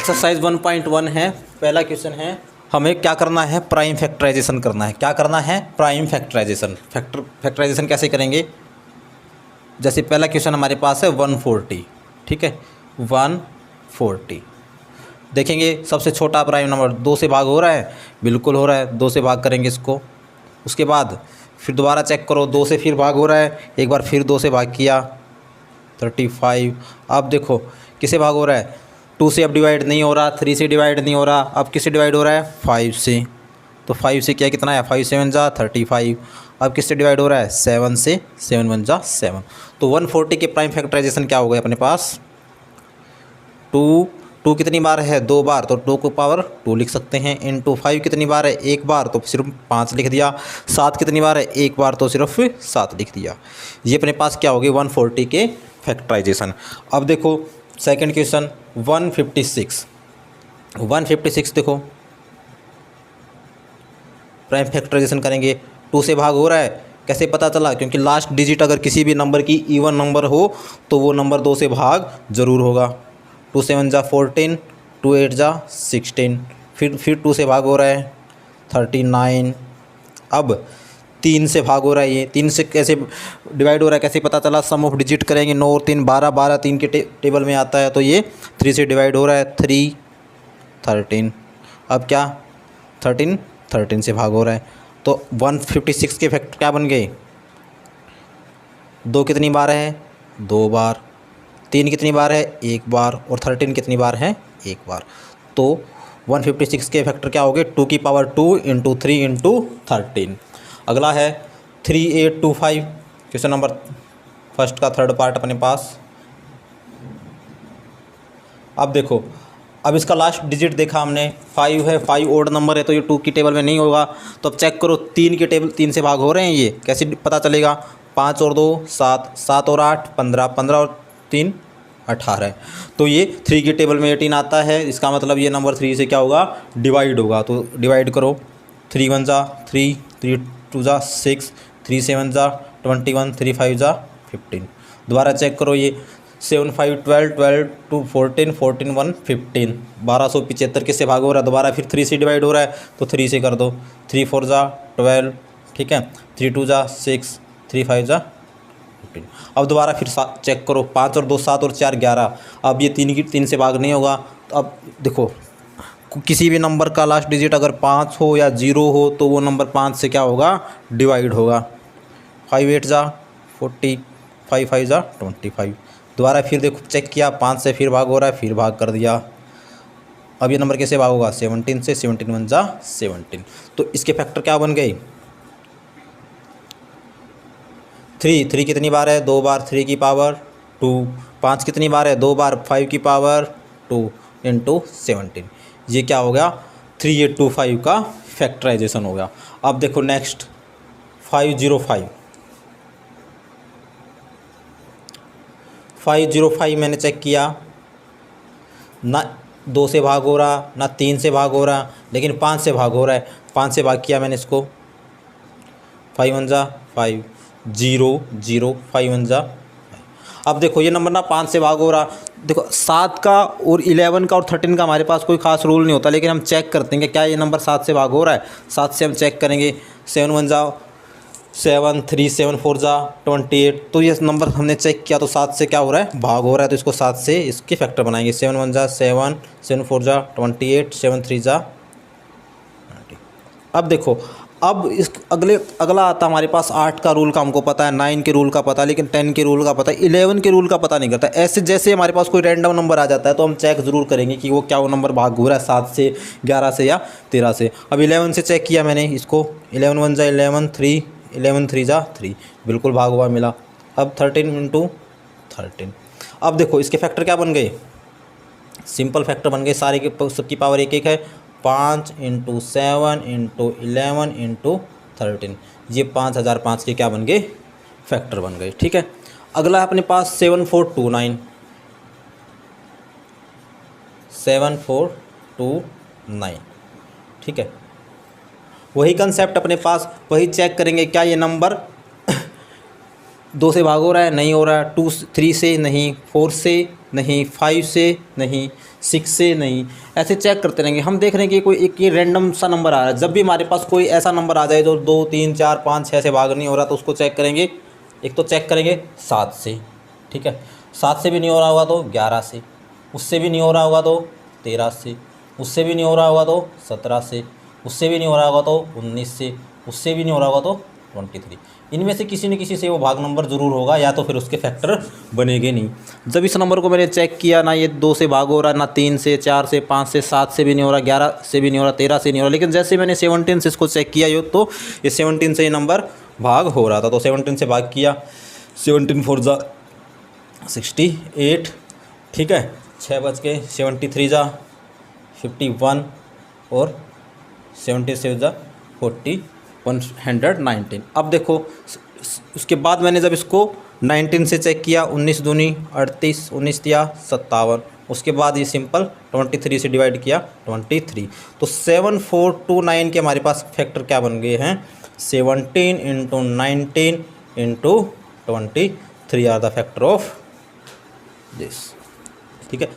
Exercise 1.1 है। पहला question है, हमें क्या करना है, प्राइम फैक्टराइजेशन करना है। क्या करना है, प्राइम फैक्टराइजेशन। फैक्टराइजेशन कैसे करेंगे, जैसे पहला क्वेश्चन हमारे पास है 140, ठीक है 140। देखेंगे सबसे छोटा प्राइम नंबर 2 से भाग हो रहा है, बिल्कुल हो रहा है, 2 से भाग करेंगे इसको। उसके बाद फिर दोबारा चेक करो, 2 से फिर भाग हो रहा है, एक बार फिर 2 से भाग किया 35। अब देखो किसे भाग हो रहा है, 2 से अब डिवाइड नहीं हो रहा, 3 से डिवाइड नहीं हो रहा, अब किससे डिवाइड हो रहा है, 5 से। तो 5 से क्या कितना है, 5 7 जा 35। अब किससे डिवाइड हो रहा है, 7 से, 7 1 जा 7। तो 140 के प्राइम फैक्टराइजेशन क्या हो गया अपने पास, 2 कितनी बार है, 2 बार, तो 2 को पावर 2 लिख सकते हैं। इंटू 5 कितनी बार है, 1 बार, तो सिर्फ 5 लिख दिया। 7 कितनी बार है, 1 बार, तो सिर्फ 7 लिख दिया। ये अपने पास क्या हो गई, 140 के फैक्टराइजेशन। अब देखो सेकंड क्वेश्चन 156। 156 देखो प्राइम फैक्टराइजेशन करेंगे, 2 से भाग हो रहा है, कैसे पता चला, क्योंकि लास्ट डिजिट अगर किसी भी नंबर की इवन नंबर हो तो वो नंबर 2 से भाग जरूर होगा। 2 7 जा 14, 2 8 जा 16, फिर 2 से भाग हो रहा है 39। अब 3 से भाग हो रहा है, ये 3 से कैसे डिवाइड हो रहा है, कैसे पता चला, सम ऑफ डिजिट करेंगे, 9 और 3 12, 12 3 के टेबल में आता है, तो ये 3 से डिवाइड हो रहा है 3 13। अब क्या 13 से भाग हो रहा है, तो 156 के फैक्टर क्या बन गए, 2 कितनी बार है, 2 बार, 3 कितनी बार है, 1 बार, और 13 कितनी बार है, 1 बार। तो 156 के फैक्टर क्या हो गए, 2 की पावर 2 इंटू 3 इंटू 13। अगला है 3825, क्वेश्चन नंबर फर्स्ट का थर्ड पार्ट अपने पास। अब देखो, अब इसका लास्ट डिजिट देखा हमने 5 है, 5 ओड नंबर है, तो ये 2 की टेबल में नहीं होगा। तो अब चेक करो 3 की टेबल, 3 से भाग हो रहे हैं, ये कैसे पता चलेगा, 5 और 2 7, 7 और 8 15, 15 और 3 18 है, तो ये 3 की टेबल में 18 आता है। इसका मतलब ये नंबर 3 से क्या होगा, डिवाइड होगा। तो डिवाइड करो, 3 1 जा 3, 3 2 जा 6, 3 7 जा 21, 3 5 जा 15। दोबारा चेक करो, ये 7 5 12, 12 2 14, 14 1 15, 1275 किससे भाग हो रहा है, दोबारा फिर 3 से डिवाइड हो रहा है, तो 3 से कर दो, 3 4 जा 12, ठीक है, 3 2 जा 6, 3 5 जा 15। अब दोबारा फिर चेक करो, 5 और 2 7 और 4 11। अब ये 3 से भाग नहीं होगा। तो अब देखो किसी भी नंबर का लास्ट डिजिट अगर 5 हो या 0 हो तो वो नंबर 5 से क्या होगा, डिवाइड होगा। 5 8 जा 40, 5 5 जा 25। दोबारा फिर देखो चेक किया, 5 से फिर भाग हो रहा है, फिर भाग कर दिया। अब ये नंबर कैसे भाग होगा, 17 से, 17 1 जा 17। तो इसके फैक्टर क्या बन गए, 3 कितनी बार है, 2 बार, 3 की पावर 2। 5 कितनी बार है, 2 बार, 5 की पावर 2 इंटू 17। ये क्या हो गया, 3825 का फैक्टराइजेशन हो गया। अब देखो नेक्स्ट 505। 505 मैंने चेक किया, ना 2 से भाग हो रहा, ना 3 से भाग हो रहा, लेकिन 5 से भाग हो रहा है। 5 से भाग किया मैंने इसको, 5 1 जा 5, 0 0, 5 1 जा। अब देखो ये नंबर ना 5 से भाग हो रहा, देखो 7 का और 11 का और 13 का हमारे पास कोई खास रूल नहीं होता, लेकिन हम चेक करते हैं कि क्या ये नंबर 7 से भाग हो रहा है। 7 से हम चेक करेंगे, 7 1 जा 7, 3 7 4 जा 28। तो ये नंबर हमने चेक किया, तो 7 से क्या हो रहा है, भाग हो रहा है, तो इसको 7 से इसके फैक्टर बनाएंगे। 7 1 जा 7, 7 4 जा 28, 7 3 जा 90। अब देखो, अब इस अगला आता हमारे पास 8 का रूल का हमको पता है, 9 के रूल का पता है, लेकिन 10 के रूल का पता है, 11 के रूल का पता नहीं करता। ऐसे जैसे हमारे पास कोई रैंडम नंबर आ जाता है तो हम चेक ज़रूर करेंगे कि वो क्या वो नंबर भाग हो रहा है 7 से, 11 से या 13 से। अब 11 से चेक किया मैंने इसको, 11 1 जा 11, 3 11 3 जा 3, बिल्कुल भाग हुआ मिला। अब 13 इंटू 13। अब देखो इसके फैक्टर क्या बन गए, सिंपल फैक्टर बन गए, सारे के सबकी पावर 1 1 है। 5 इंटू 7 इंटू 11 इंटू 13, ये 5005 के क्या बन गए, फैक्टर बन गए। ठीक है, अगला है अपने पास 7429। 7429, ठीक है, वही कंसेप्ट अपने पास, वही चेक करेंगे क्या ये नंबर 2 से भाग हो रहा है, नहीं हो रहा है, 3 से नहीं, 4 से नहीं, 5 से नहीं, 6 से नहीं, ऐसे चेक करते रहेंगे। हम देख रहे हैं कि कोई एक ये रैंडम सा नंबर आ रहा है। जब भी हमारे पास कोई ऐसा नंबर आ जाए जो 2, 3, 4, 5, 6 से भाग नहीं हो रहा, तो उसको चेक करेंगे। एक तो चेक करेंगे 7 से, ठीक है, 7 से भी नहीं हो रहा होगा तो 11 से, उससे भी नहीं हो रहा होगा तो 13 से, उससे भी नहीं हो रहा होगा तो 17 से, उससे भी नहीं हो रहा होगा तो 19 से, उससे भी नहीं हो रहा होगा तो 23। इनमें से किसी न किसी से वो भाग नंबर ज़रूर होगा, या तो फिर उसके फैक्टर बनेंगे नहीं। जब इस नंबर को मैंने चेक किया, ना ये 2 से भाग हो रहा, ना 3 से, 4 से, 5 से, 7 से भी नहीं हो रहा, 11 से भी नहीं हो रहा, 13 से नहीं हो रहा, लेकिन जैसे मैंने 17 से इसको चेक किया तो ये 17 से ये नंबर भाग हो रहा था। तो 17 से भाग किया, 17 4 जा 68, ठीक है, 6 बच के 73 जा 51 और 77 जा 119। अब देखो उसके बाद मैंने जब इसको 19 से चेक किया, 19 दूनी 38, 19 तिया 57, उसके बाद ये सिंपल 23 से डिवाइड किया 23। तो 7429 के हमारे पास फैक्टर क्या बन गए हैं, 17 into 19 into 23 are the factor of this, ठीक है।